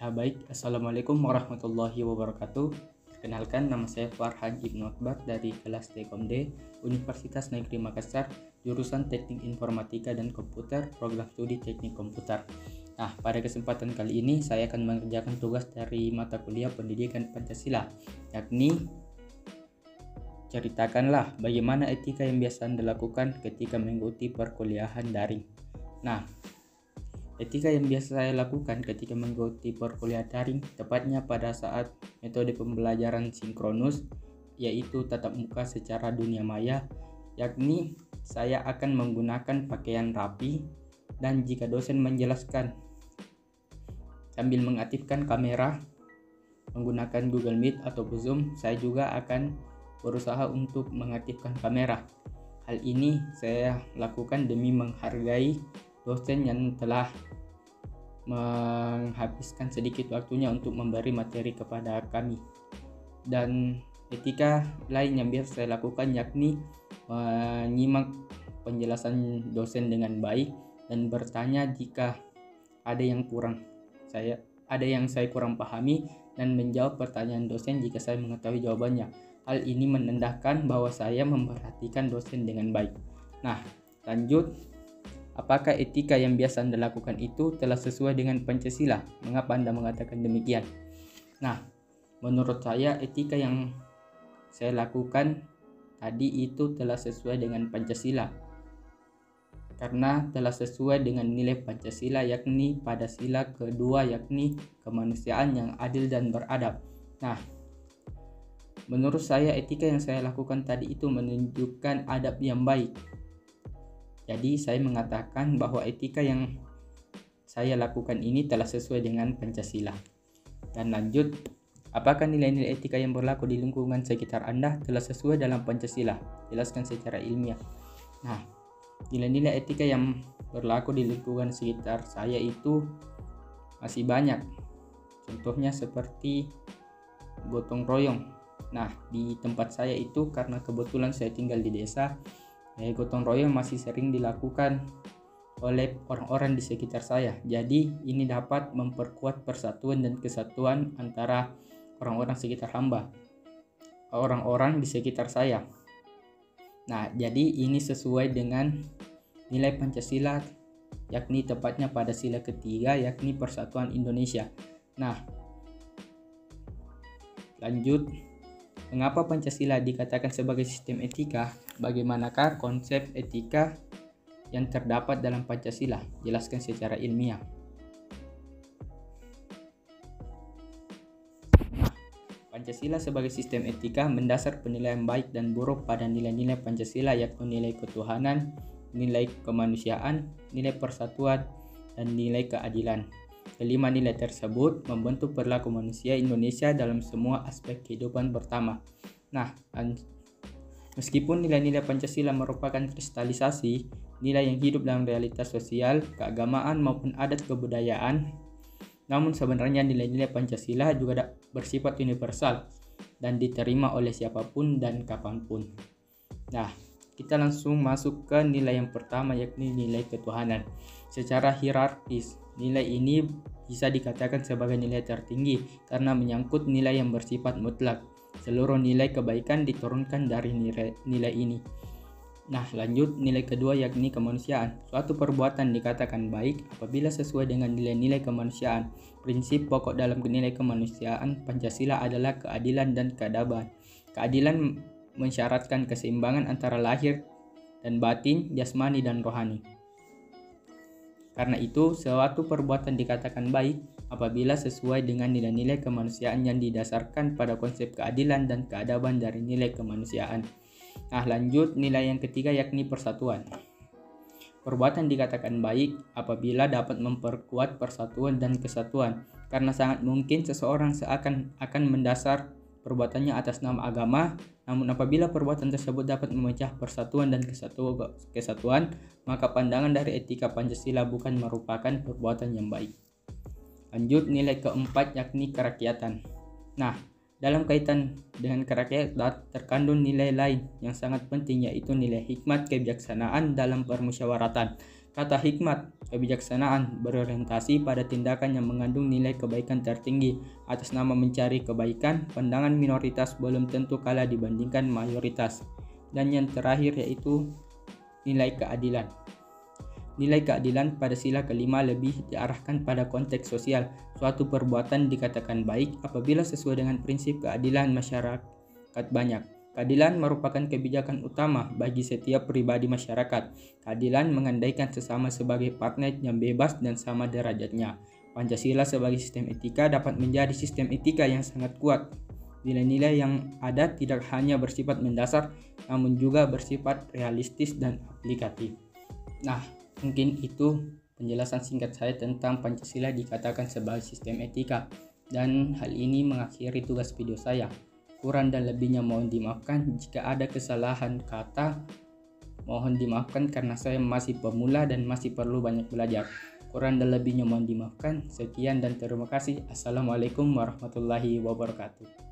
Baik, Assalamualaikum warahmatullahi wabarakatuh. Perkenalkan, nama saya Farhan Ibnu Akbar dari kelas T.Komd Universitas Negeri Makassar, jurusan Teknik Informatika dan Komputer, program studi Teknik Komputer. Pada kesempatan kali ini saya akan mengerjakan tugas dari mata kuliah Pendidikan Pancasila, yakni ceritakanlah bagaimana etika yang biasa Anda lakukan ketika mengikuti perkuliahan daring. Etika yang biasa saya lakukan ketika mengikuti perkuliahan daring, tepatnya pada saat metode pembelajaran sinkronus, yaitu tatap muka secara dunia maya, yakni saya akan menggunakan pakaian rapi, dan jika dosen menjelaskan sambil mengaktifkan kamera menggunakan Google Meet atau Zoom, saya juga akan berusaha untuk mengaktifkan kamera. Hal ini saya lakukan demi menghargai dosen yang telah menghabiskan sedikit waktunya untuk memberi materi kepada kami. Dan etika lain yang biasa saya lakukan yakni menyimak penjelasan dosen dengan baik dan bertanya jika ada yang saya kurang pahami, dan menjawab pertanyaan dosen jika saya mengetahui jawabannya. Hal ini menandakan bahwa saya memperhatikan dosen dengan baik. Lanjut, apakah etika yang biasa Anda lakukan itu telah sesuai dengan Pancasila? Mengapa Anda mengatakan demikian? Menurut saya etika yang saya lakukan tadi itu telah sesuai dengan Pancasila, karena telah sesuai dengan nilai Pancasila, yakni pada sila kedua, yakni kemanusiaan yang adil dan beradab. Menurut saya etika yang saya lakukan tadi itu menunjukkan adab yang baik. Jadi saya mengatakan bahwa etika yang saya lakukan ini telah sesuai dengan Pancasila. Dan lanjut, apakah nilai-nilai etika yang berlaku di lingkungan sekitar Anda telah sesuai dalam Pancasila? Jelaskan secara ilmiah. Nilai-nilai etika yang berlaku di lingkungan sekitar saya itu masih banyak. Contohnya seperti gotong royong. Di tempat saya itu, karena kebetulan saya tinggal di desa, gotong royong masih sering dilakukan oleh orang-orang di sekitar saya. Jadi ini dapat memperkuat persatuan dan kesatuan antara orang-orang di sekitar saya. Jadi ini sesuai dengan nilai Pancasila, yakni tepatnya pada sila ketiga, yakni Persatuan Indonesia. Lanjut, mengapa Pancasila dikatakan sebagai sistem etika? Bagaimanakah konsep etika yang terdapat dalam Pancasila? Jelaskan secara ilmiah. Pancasila sebagai sistem etika mendasar penilaian baik dan buruk pada nilai-nilai Pancasila, yaitu nilai ketuhanan, nilai kemanusiaan, nilai persatuan, dan nilai keadilan. Kelima nilai tersebut membentuk perilaku manusia Indonesia dalam semua aspek kehidupan pertama. Meskipun nilai-nilai Pancasila merupakan kristalisasi nilai yang hidup dalam realitas sosial, keagamaan, maupun adat kebudayaan, namun sebenarnya nilai-nilai Pancasila juga bersifat universal dan diterima oleh siapapun dan kapanpun. Kita langsung masuk ke nilai yang pertama, yakni nilai ketuhanan. Secara hierarkis, nilai ini bisa dikatakan sebagai nilai tertinggi karena menyangkut nilai yang bersifat mutlak. Seluruh nilai kebaikan diturunkan dari nilai ini. Lanjut, nilai kedua yakni kemanusiaan. Suatu perbuatan dikatakan baik apabila sesuai dengan nilai-nilai kemanusiaan. Prinsip pokok dalam nilai kemanusiaan Pancasila adalah keadilan dan keadaban. Keadilan mensyaratkan keseimbangan antara lahir dan batin, jasmani dan rohani. Karena itu, suatu perbuatan dikatakan baik apabila sesuai dengan nilai-nilai kemanusiaan yang didasarkan pada konsep keadilan dan keadaban dari nilai kemanusiaan. Lanjut, nilai yang ketiga yakni persatuan. Perbuatan dikatakan baik apabila dapat memperkuat persatuan dan kesatuan, karena sangat mungkin seseorang akan mendasar perbuatannya atas nama agama, namun apabila perbuatan tersebut dapat memecah persatuan dan kesatuan, maka pandangan dari etika Pancasila bukan merupakan perbuatan yang baik. Lanjut, nilai keempat yakni kerakyatan. Dalam kaitan dengan kerakyatan terkandung nilai lain yang sangat penting, yaitu nilai hikmat kebijaksanaan dalam permusyawaratan. Kata hikmat, kebijaksanaan berorientasi pada tindakan yang mengandung nilai kebaikan tertinggi. Atas nama mencari kebaikan, pandangan minoritas belum tentu kalah dibandingkan mayoritas. Dan yang terakhir yaitu nilai keadilan. Nilai keadilan pada sila kelima lebih diarahkan pada konteks sosial. Suatu perbuatan dikatakan baik apabila sesuai dengan prinsip keadilan masyarakat banyak. Keadilan merupakan kebijakan utama bagi setiap pribadi masyarakat. Keadilan mengandaikan sesama sebagai partner yang bebas dan sama derajatnya. Pancasila sebagai sistem etika dapat menjadi sistem etika yang sangat kuat. Nilai-nilai yang ada tidak hanya bersifat mendasar, namun juga bersifat realistis dan aplikatif. Nah, mungkin itu penjelasan singkat saya tentang Pancasila dikatakan sebagai sistem etika. Dan hal ini mengakhiri tugas video saya. Kurang dan lebihnya mohon dimaafkan. Jika ada kesalahan kata, mohon dimaafkan karena saya masih pemula dan masih perlu banyak belajar. Kurang dan lebihnya mohon dimaafkan. Sekian dan terima kasih. Assalamualaikum warahmatullahi wabarakatuh.